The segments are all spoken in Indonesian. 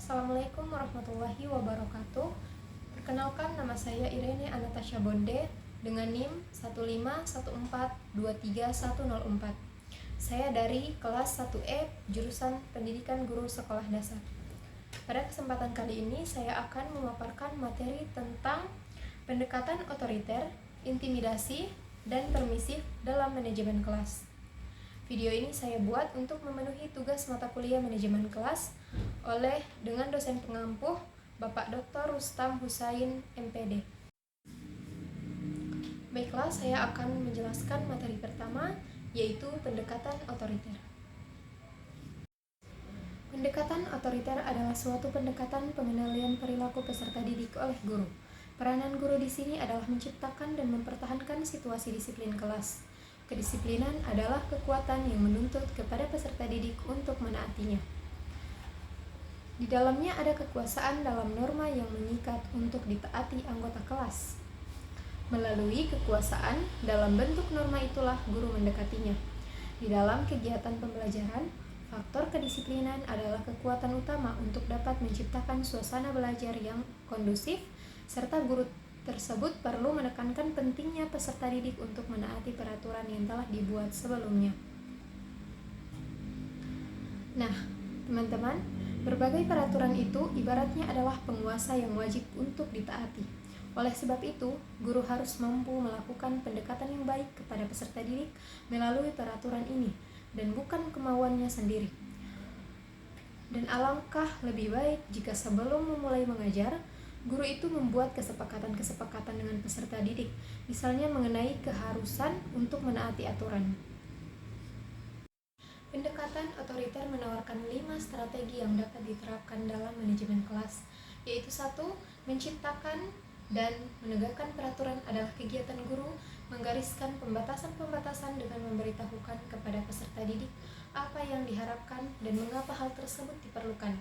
Assalamualaikum warahmatullahi wabarakatuh. Perkenalkan, nama saya Irene Anastasia Bonde dengan NIM 151423104. Saya dari kelas 1E jurusan Pendidikan Guru Sekolah Dasar. Pada kesempatan kali ini saya akan memaparkan materi tentang pendekatan otoriter, intimidasi, dan permisif dalam manajemen kelas. Video ini saya buat untuk memenuhi tugas mata kuliah manajemen kelas dengan dosen pengampuh Bapak Dr. Rustam Husain, MPD. Baiklah, saya akan menjelaskan materi pertama, yaitu pendekatan otoriter. Pendekatan otoriter adalah suatu pendekatan pengendalian perilaku peserta didik oleh guru. Peranan guru di sini adalah menciptakan dan mempertahankan situasi disiplin kelas. Kedisiplinan adalah kekuatan yang menuntut kepada peserta didik untuk menaatinya. Di dalamnya ada kekuasaan dalam norma yang mengikat untuk ditaati anggota kelas. Melalui kekuasaan dalam bentuk norma itulah guru mendekatinya. Di dalam kegiatan pembelajaran, faktor kedisiplinan adalah kekuatan utama untuk dapat menciptakan suasana belajar yang kondusif, serta guru tersebut perlu menekankan pentingnya peserta didik untuk menaati peraturan yang telah dibuat sebelumnya. Nah, teman-teman, berbagai peraturan itu ibaratnya adalah penguasa yang wajib untuk ditaati. Oleh sebab itu, guru harus mampu melakukan pendekatan yang baik kepada peserta didik melalui peraturan ini, dan bukan kemauannya sendiri. Dan alangkah lebih baik jika sebelum memulai mengajar, guru itu membuat kesepakatan-kesepakatan dengan peserta didik, misalnya mengenai keharusan untuk menaati aturan. Pendekatan otoriter menawarkan 5 strategi yang dapat diterapkan dalam manajemen kelas, yaitu 1. Menciptakan dan menegakkan peraturan adalah kegiatan guru menggariskan pembatasan-pembatasan dengan memberitahukan kepada peserta didik apa yang diharapkan dan mengapa hal tersebut diperlukan.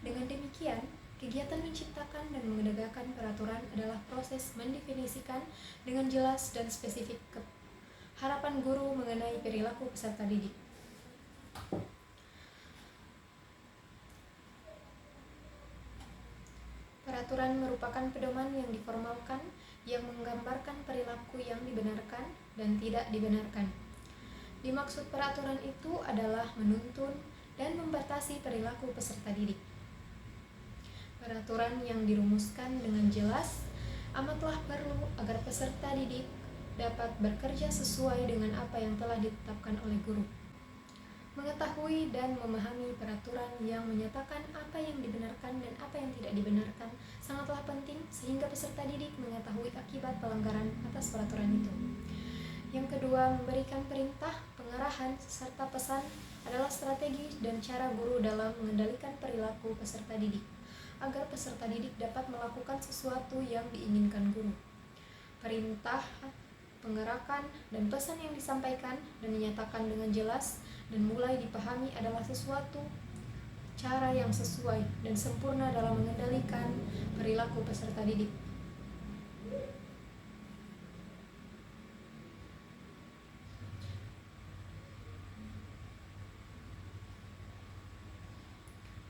Dengan demikian, kegiatan menciptakan dan menegakkan peraturan adalah proses mendefinisikan dengan jelas dan spesifik harapan guru mengenai perilaku peserta didik. Peraturan merupakan pedoman yang diformalkan yang menggambarkan perilaku yang dibenarkan dan tidak dibenarkan. Dimaksud peraturan itu adalah menuntun dan membatasi perilaku peserta didik. Peraturan yang dirumuskan dengan jelas amatlah perlu agar peserta didik dapat bekerja sesuai dengan apa yang telah ditetapkan oleh guru. Mengetahui dan memahami peraturan yang menyatakan apa yang dibenarkan dan apa yang tidak dibenarkan sangatlah penting sehingga peserta didik mengetahui akibat pelanggaran atas peraturan itu. Yang kedua, memberikan perintah, pengarahan, serta pesan adalah strategi dan cara guru dalam mengendalikan perilaku peserta didik, agar peserta didik dapat melakukan sesuatu yang diinginkan guru. Perintah, pengarahan, dan pesan yang disampaikan dan dinyatakan dengan jelas dan mulai dipahami adalah sesuatu cara yang sesuai dan sempurna dalam mengendalikan perilaku peserta didik.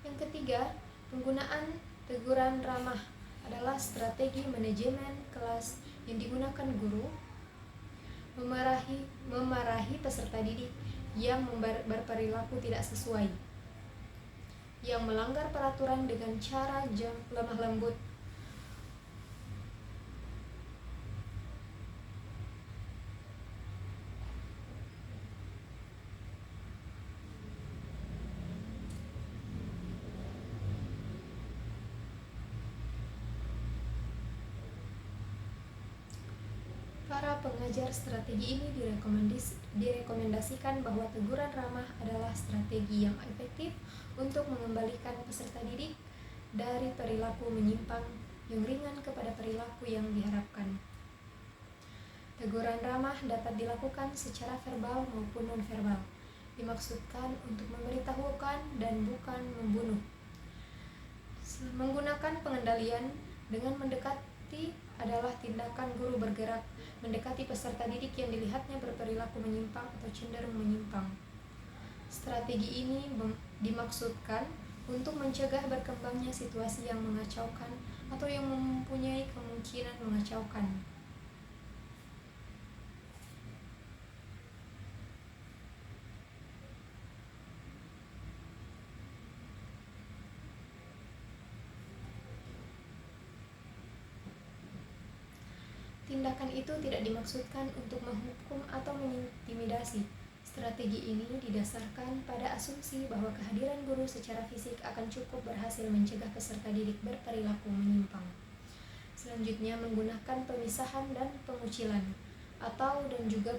Yang ketiga, penggunaan teguran ramah adalah strategi manajemen kelas yang digunakan guru memarahi peserta didik yang berperilaku tidak sesuai, yang melanggar peraturan dengan cara lemah lembut, Para pengajar strategi ini direkomendasikan bahwa teguran ramah adalah strategi yang efektif untuk mengembalikan peserta didik dari perilaku menyimpang yang ringan kepada perilaku yang diharapkan. Teguran ramah dapat dilakukan secara verbal maupun non-verbal. Dimaksudkan untuk memberitahukan dan bukan membunuh. Menggunakan pengendalian dengan mendekati adalah tindakan guru bergerak mendekati peserta didik yang dilihatnya berperilaku menyimpang atau cenderung menyimpang. Strategi ini dimaksudkan untuk mencegah berkembangnya situasi yang mengacaukan atau yang mempunyai kemungkinan mengacaukan. Tindakan itu tidak dimaksudkan untuk menghukum atau mengintimidasi. Strategi ini didasarkan pada asumsi bahwa kehadiran guru secara fisik akan cukup berhasil mencegah peserta didik berperilaku menyimpang. Selanjutnya menggunakan pemisahan dan pengucilan atau dan juga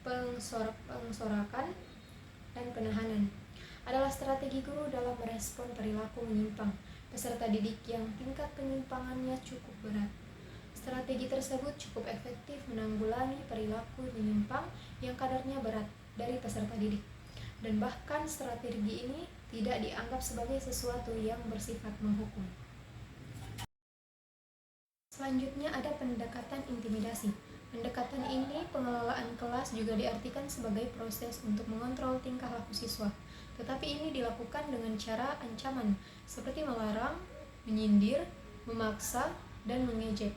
pengsorakan dan penahanan adalah strategi guru dalam merespon perilaku menyimpang peserta didik yang tingkat penyimpangannya cukup berat. Strategi tersebut cukup efektif menanggulangi perilaku menyimpang yang kadarnya berat dari peserta didik. Dan bahkan strategi ini tidak dianggap sebagai sesuatu yang bersifat menghukum. Selanjutnya ada pendekatan intimidasi. Pendekatan ini pengelolaan kelas juga diartikan sebagai proses untuk mengontrol tingkah laku siswa. Tetapi ini dilakukan dengan cara ancaman, seperti melarang, menyindir, memaksa, dan mengejek.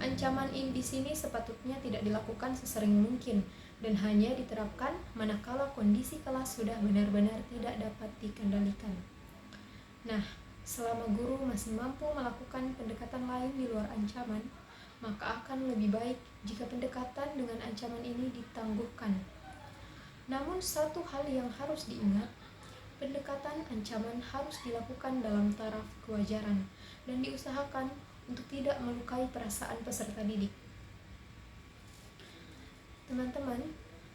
Ancaman ini di sini sepatutnya tidak dilakukan sesering mungkin dan hanya diterapkan manakala kondisi kelas sudah benar-benar tidak dapat dikendalikan. Nah, selama guru masih mampu melakukan pendekatan lain di luar ancaman, maka akan lebih baik jika pendekatan dengan ancaman ini ditangguhkan. Namun satu hal yang harus diingat, pendekatan ancaman harus dilakukan dalam taraf kewajaran dan diusahakan untuk tidak melukai perasaan peserta didik. Teman-teman,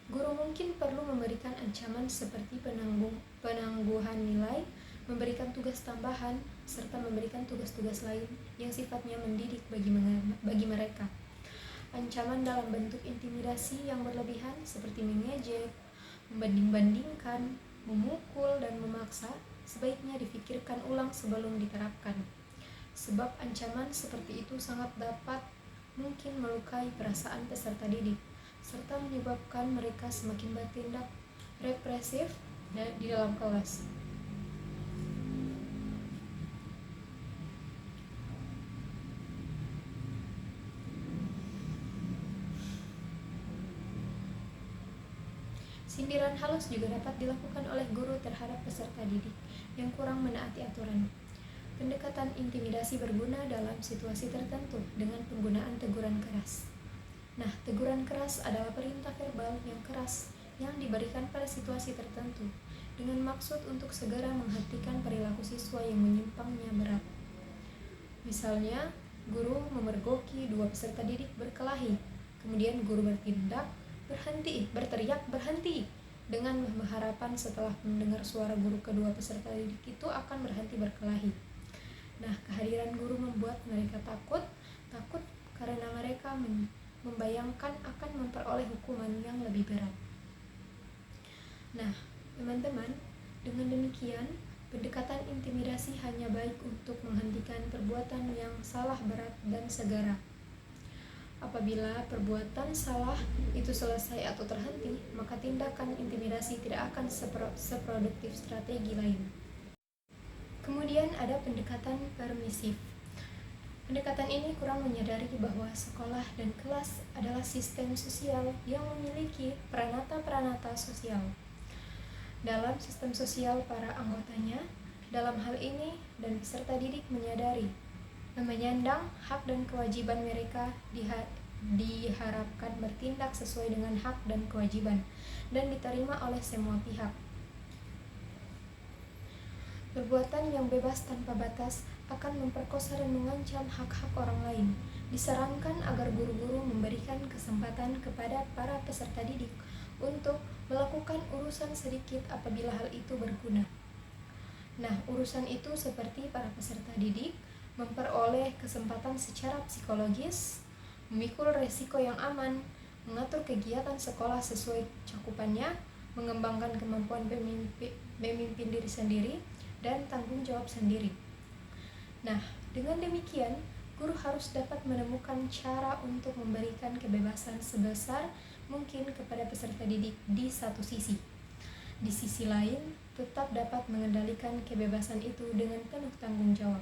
guru mungkin perlu memberikan ancaman seperti penangguhan nilai, memberikan tugas tambahan, serta memberikan tugas-tugas lain yang sifatnya mendidik bagi mereka. Ancaman dalam bentuk intimidasi yang berlebihan seperti mengejek, membanding-bandingkan, memukul, dan memaksa sebaiknya difikirkan ulang sebelum diterapkan. Sebab ancaman seperti itu sangat dapat mungkin melukai perasaan peserta didik, serta menyebabkan mereka semakin bertindak represif di dalam kelas. Sindiran halus juga dapat dilakukan oleh guru terhadap peserta didik yang kurang menaati aturan. Pendekatan intimidasi berguna dalam situasi tertentu dengan penggunaan teguran keras. Nah, teguran keras adalah perintah verbal yang keras yang diberikan pada situasi tertentu dengan maksud untuk segera menghentikan perilaku siswa yang menyimpangnya berat. Misalnya, guru memergoki dua peserta didik berkelahi, kemudian guru berteriak berhenti, dengan harapan setelah mendengar suara guru kedua peserta didik itu akan berhenti berkelahi. Nah, kehadiran guru membuat mereka takut karena mereka membayangkan akan memperoleh hukuman yang lebih berat. Nah, teman-teman, dengan demikian, pendekatan intimidasi hanya baik untuk menghentikan perbuatan yang salah berat dan segera. Apabila perbuatan salah itu selesai atau terhenti, maka tindakan intimidasi tidak akan seproduktif strategi lain. Kemudian ada pendekatan permisif. Pendekatan ini kurang menyadari bahwa sekolah dan kelas adalah sistem sosial yang memiliki peranata-peranata sosial. Dalam sistem sosial para anggotanya, dalam hal ini dan peserta didik menyandang hak dan kewajiban mereka diharapkan bertindak sesuai dengan hak dan kewajiban dan diterima oleh semua pihak. Perbuatan yang bebas tanpa batas akan memperkosa dan mengancam hak-hak orang lain. Disarankan agar guru-guru memberikan kesempatan kepada para peserta didik untuk melakukan urusan sedikit apabila hal itu berguna. Nah, urusan itu seperti para peserta didik memperoleh kesempatan secara psikologis, memikul resiko yang aman, mengatur kegiatan sekolah sesuai cakupannya, mengembangkan kemampuan memimpin diri sendiri, dan tanggung jawab sendiri. Nah, dengan demikian, guru harus dapat menemukan cara untuk memberikan kebebasan sebesar mungkin kepada peserta didik di satu sisi. Di sisi lain, tetap dapat mengendalikan kebebasan itu dengan penuh tanggung jawab.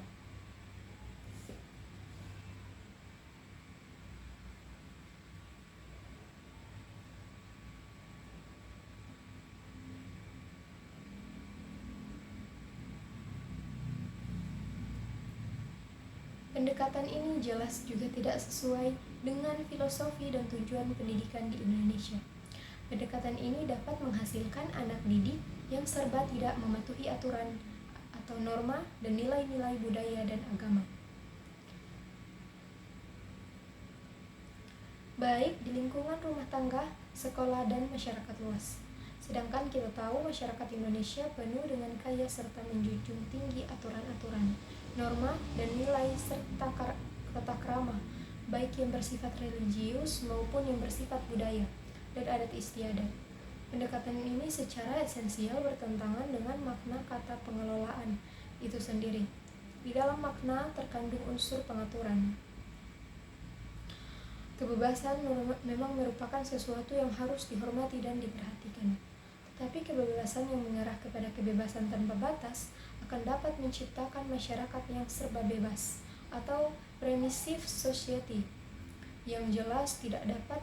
Pendekatan ini jelas juga tidak sesuai dengan filosofi dan tujuan pendidikan di Indonesia. Pendekatan ini dapat menghasilkan anak didik yang serba tidak mematuhi aturan atau norma dan nilai-nilai budaya dan agama. Baik di lingkungan rumah tangga, sekolah, dan masyarakat luas. Sedangkan kita tahu masyarakat Indonesia penuh dengan kaya serta menjunjung tinggi aturan-aturan, norma, dan nilai serta tata krama, baik yang bersifat religius maupun yang bersifat budaya dan adat istiadat. Pendekatan ini secara esensial bertentangan dengan makna kata pengelolaan itu sendiri. Di dalam makna terkandung unsur pengaturan. Kebebasan memang merupakan sesuatu yang harus dihormati dan diperhatikan. Tetapi kebebasan yang mengarah kepada kebebasan tanpa batas akan dapat menciptakan masyarakat yang serba bebas atau permissive society yang jelas tidak dapat